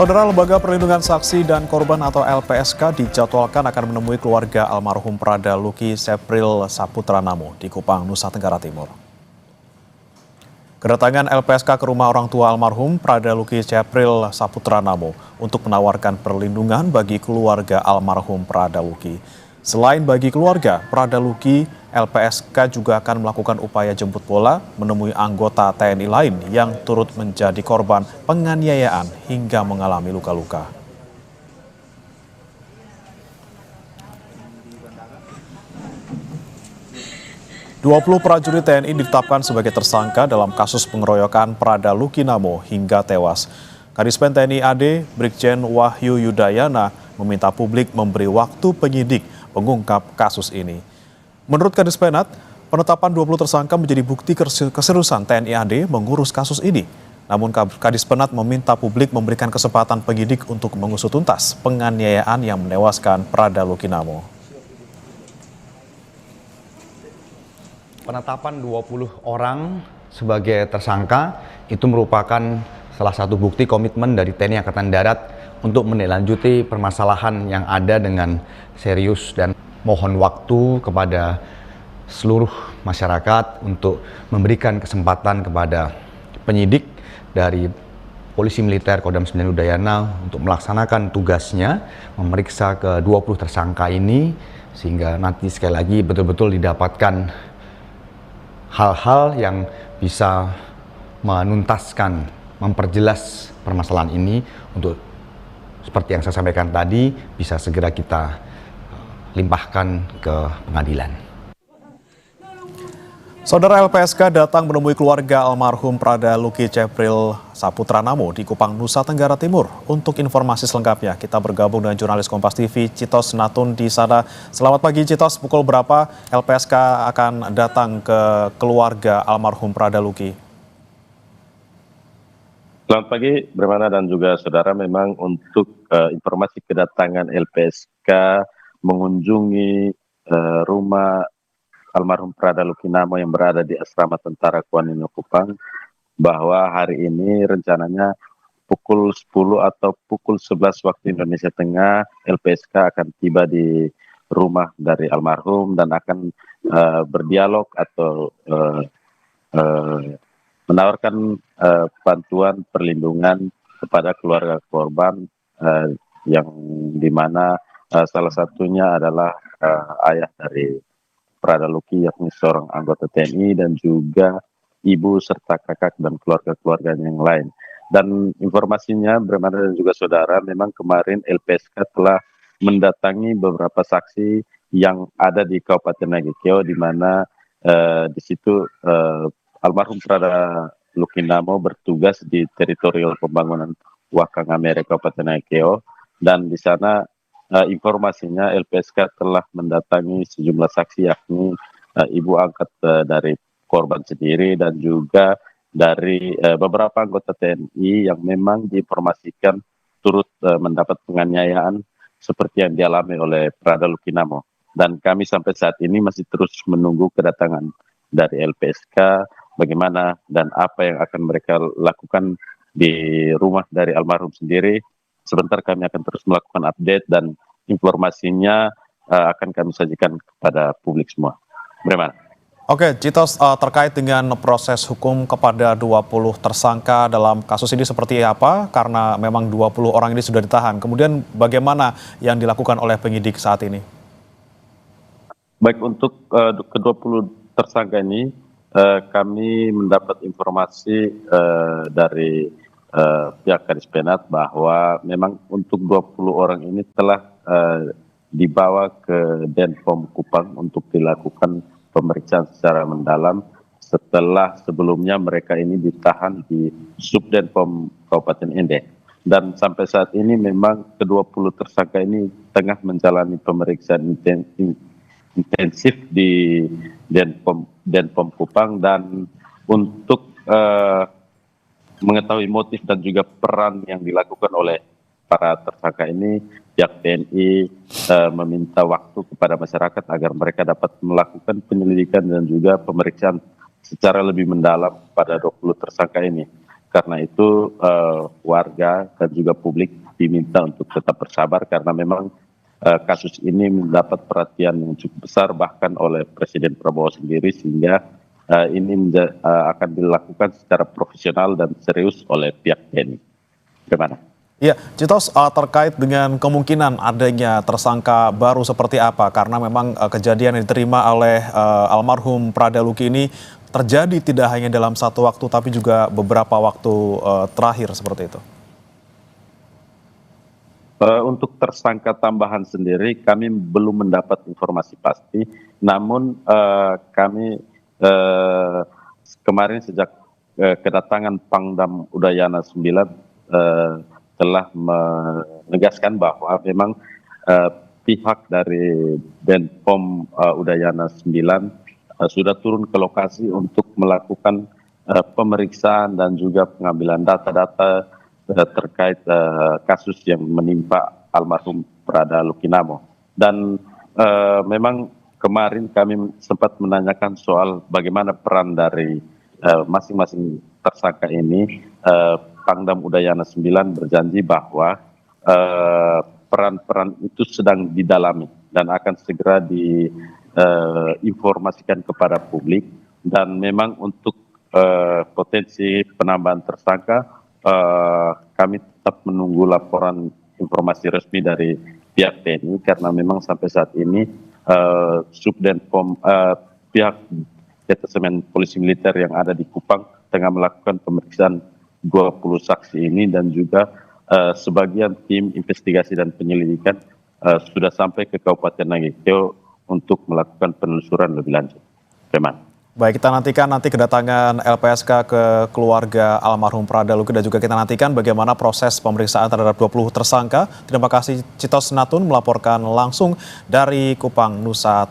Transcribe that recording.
Saudara, Lembaga Perlindungan Saksi dan Korban atau LPSK dijadwalkan akan menemui keluarga almarhum Prada Luki Sepril Saputra Namo di Kupang, Nusa Tenggara Timur. Kedatangan LPSK ke rumah orang tua almarhum Prada Luki Sepril Saputra Namo untuk menawarkan perlindungan bagi keluarga almarhum Prada Luki. Selain bagi keluarga Prada Luki, LPSK juga akan melakukan upaya jemput bola menemui anggota TNI lain yang turut menjadi korban penganiayaan hingga mengalami luka-luka. Dua 20 prajurit TNI ditetapkan sebagai tersangka dalam kasus pengeroyokan Prada Luki Namo hingga tewas. Kadispen TNI AD Brigjen Wahyu Yudayana meminta publik memberi waktu penyidik mengungkap kasus ini. Menurut Kadispenat, penetapan 20 tersangka menjadi bukti keseriusan TNI AD mengurus kasus ini. Namun Kadispenat meminta publik memberikan kesempatan penyidik untuk mengusut tuntas penganiayaan yang menewaskan Prada Luki Namo. Penetapan 20 orang sebagai tersangka itu merupakan salah satu bukti komitmen dari TNI Angkatan Darat untuk menindaklanjuti permasalahan yang ada dengan serius dan mohon waktu kepada seluruh masyarakat untuk memberikan kesempatan kepada penyidik dari Polisi Militer Kodam 9 Udayana untuk melaksanakan tugasnya, memeriksa ke 20 tersangka ini, sehingga nanti sekali lagi betul-betul didapatkan hal-hal yang bisa menuntaskan, memperjelas permasalahan ini untuk seperti yang saya sampaikan tadi bisa segera kita limpahkan ke pengadilan. Saudara, LPSK datang menemui keluarga almarhum Prada Luki Sepril Saputra Namo di Kupang, Nusa Tenggara Timur. Untuk informasi selengkapnya, kita bergabung dengan jurnalis Kompas TV Citos Natun di sana. Selamat pagi Citos, pukul berapa LPSK akan datang ke keluarga almarhum Prada Luki? Selamat pagi, Bremana dan juga saudara. Memang untuk informasi kedatangan LPSK mengunjungi rumah almarhum Prada Luki Namo yang berada di Asrama Tentara Kuanino Kupang, bahwa hari ini rencananya pukul 10 atau pukul 11 waktu Indonesia Tengah LPSK akan tiba di rumah dari almarhum dan akan berdialog atau menawarkan bantuan perlindungan kepada keluarga korban yang dimana salah satunya adalah ayah dari Prada Luki, yakni seorang anggota TNI dan juga ibu serta kakak dan keluarga-keluarganya yang lain. Dan informasinya, Bremana dan juga saudara, memang kemarin LPSK telah mendatangi beberapa saksi yang ada di Kabupaten Nagekeo, di mana di situ almarhum Prada Luki Namo bertugas di teritorial pembangunan Wakangamere Kabupaten Nagekeo, dan di sana informasinya LPSK telah mendatangi sejumlah saksi, yakni ibu angkat dari korban sendiri dan juga dari beberapa anggota TNI yang memang diinformasikan turut mendapat penganiayaan seperti yang dialami oleh Prada Luki Namo. Dan kami sampai saat ini masih terus menunggu kedatangan dari LPSK, bagaimana dan apa yang akan mereka lakukan di rumah dari almarhum sendiri. Sebentar kami akan terus melakukan update dan informasinya akan kami sajikan kepada publik semua. Bagaimana? Oke, Citos, terkait dengan proses hukum kepada 20 tersangka dalam kasus ini seperti apa? Karena memang 20 orang ini sudah ditahan. Kemudian bagaimana yang dilakukan oleh penyidik saat ini? Baik, untuk ke-20 tersangka ini, kami mendapat informasi dari pihak Kadispenat bahwa memang untuk 20 orang ini telah dibawa ke Denpom Kupang untuk dilakukan pemeriksaan secara mendalam setelah sebelumnya mereka ini ditahan di Subdenpom Kabupaten Ende. Dan sampai saat ini memang ke-20 tersangka ini tengah menjalani pemeriksaan intensif di Denpom Kupang, dan untuk mengetahui motif dan juga peran yang dilakukan oleh para tersangka ini, pihak TNI meminta waktu kepada masyarakat agar mereka dapat melakukan penyelidikan dan juga pemeriksaan secara lebih mendalam pada 20 tersangka ini. Karena itu warga dan juga publik diminta untuk tetap bersabar karena memang kasus ini mendapat perhatian yang cukup besar bahkan oleh Presiden Prabowo sendiri, sehingga ini akan dilakukan secara profesional dan serius oleh pihak TNI. Bagaimana? Ya, Citos, terkait dengan kemungkinan adanya tersangka baru seperti apa? Karena memang kejadian yang diterima oleh almarhum Prada Luki ini terjadi tidak hanya dalam satu waktu, tapi juga beberapa waktu terakhir seperti itu. Untuk tersangka tambahan sendiri, kami belum mendapat informasi pasti. Namun kami kemarin sejak kedatangan Pangdam Udayana 9 telah menegaskan bahwa memang pihak dari Denpom Udayana 9 sudah turun ke lokasi untuk melakukan pemeriksaan dan juga pengambilan data-data terkait kasus yang menimpa almarhum Prada Lukinamo. Dan memang kemarin kami sempat menanyakan soal bagaimana peran dari masing-masing tersangka ini. Pangdam Udayana 9 berjanji bahwa peran-peran itu sedang didalami dan akan segera diinformasikan kepada publik. Dan memang untuk potensi penambahan tersangka, kami tetap menunggu laporan informasi resmi dari pihak TNI karena memang sampai saat ini Subdenpom pihak Detasemen Polisi Militer yang ada di Kupang tengah melakukan pemeriksaan 20 saksi ini, dan juga sebagian tim investigasi dan penyelidikan sudah sampai ke Kabupaten Nagekeo untuk melakukan penelusuran lebih lanjut. Baik, kita nantikan nanti kedatangan LPSK ke keluarga almarhum Prada Luki, dan juga kita nantikan bagaimana proses pemeriksaan terhadap 20 tersangka. Terima kasih Citos Natun melaporkan langsung dari Kupang, Nusa